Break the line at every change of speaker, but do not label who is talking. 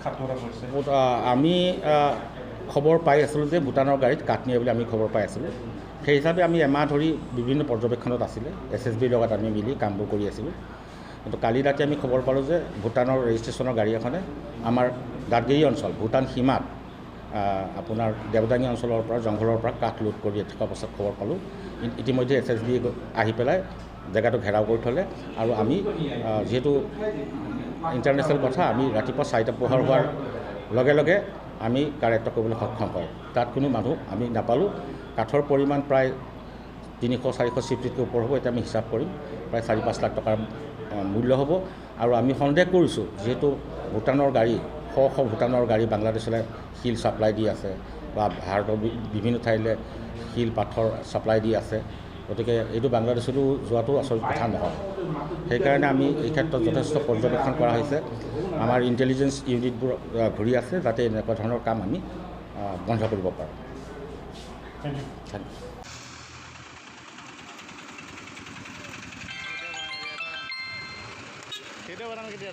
আমি খবৰ পাই আছিলোঁ যে ভূটানৰ গাড়ীত কাঠ নিয়ে বুলি আমি খবৰ পাই আছিলোঁ। সেই হিচাপে আমি এমাহ ধৰি বিভিন্ন পৰ্যবেক্ষণত আছিলে SSBৰ লগত আমি মিলি কামবোৰ কৰি আছিলোঁ। কিন্তু কালি ৰাতি আমি খবৰ পালোঁ যে ভূটানৰ ৰেজিষ্ট্ৰেশ্যনৰ গাড়ী এখনে আমাৰ দাঁতগিৰি অঞ্চল ভূটান সীমাত আপোনাৰ দেৱদাঙী অঞ্চলৰ পৰা জংঘলৰ পৰা কাঠ লোড কৰি থকা পাছত খবৰ পালোঁ। ইতিমধ্যে SSB আহি পেলাই জেগাটো ঘেৰাও কৰি থ'লে আৰু আমি যিহেতু ইণ্টাৰনেশ্যনেল কথা আমি ৰাতিপুৱা 4টা পোহৰ হোৱাৰ লগে লগে আমি কাৰ্যত কৰিবলৈ সক্ষম হয়। তাত কোনো মানুহ আমি নাপালোঁ। কাঠৰ পৰিমাণ প্ৰায় 300-400 চিফ্টিতকৈ ওপৰ হ'ব। এতিয়া আমি হিচাপ কৰিম প্ৰায় 4-5 লাখ টকাৰ মূল্য হ'ব। আৰু আমি সন্দেহ কৰিছোঁ যিহেতু ভূটানৰ গাড়ী শ ভূটানৰ গাড়ী বাংলাদেশলৈ শিল ছাপ্লাই দি আছে বা ভাৰতৰ বিভিন্ন ঠাইলৈ শিল পাথৰ ছাপ্লাই দি আছে। গতিকে এইটো বাংলাদেশলৈ যোৱাটো আচল কথা নহয়। সেইকাৰণে আমি এই ক্ষেত্ৰত যথেষ্ট পৰ্যবেক্ষণ কৰা হৈছে। আমাৰ ইণ্টেলিজেঞ্চ ইউনিটবোৰ ঘূৰি আছে যাতে এনেকুৱা ধৰণৰ কাম আমি বন্ধ কৰিব পাৰোঁ।
Kita barang ke dia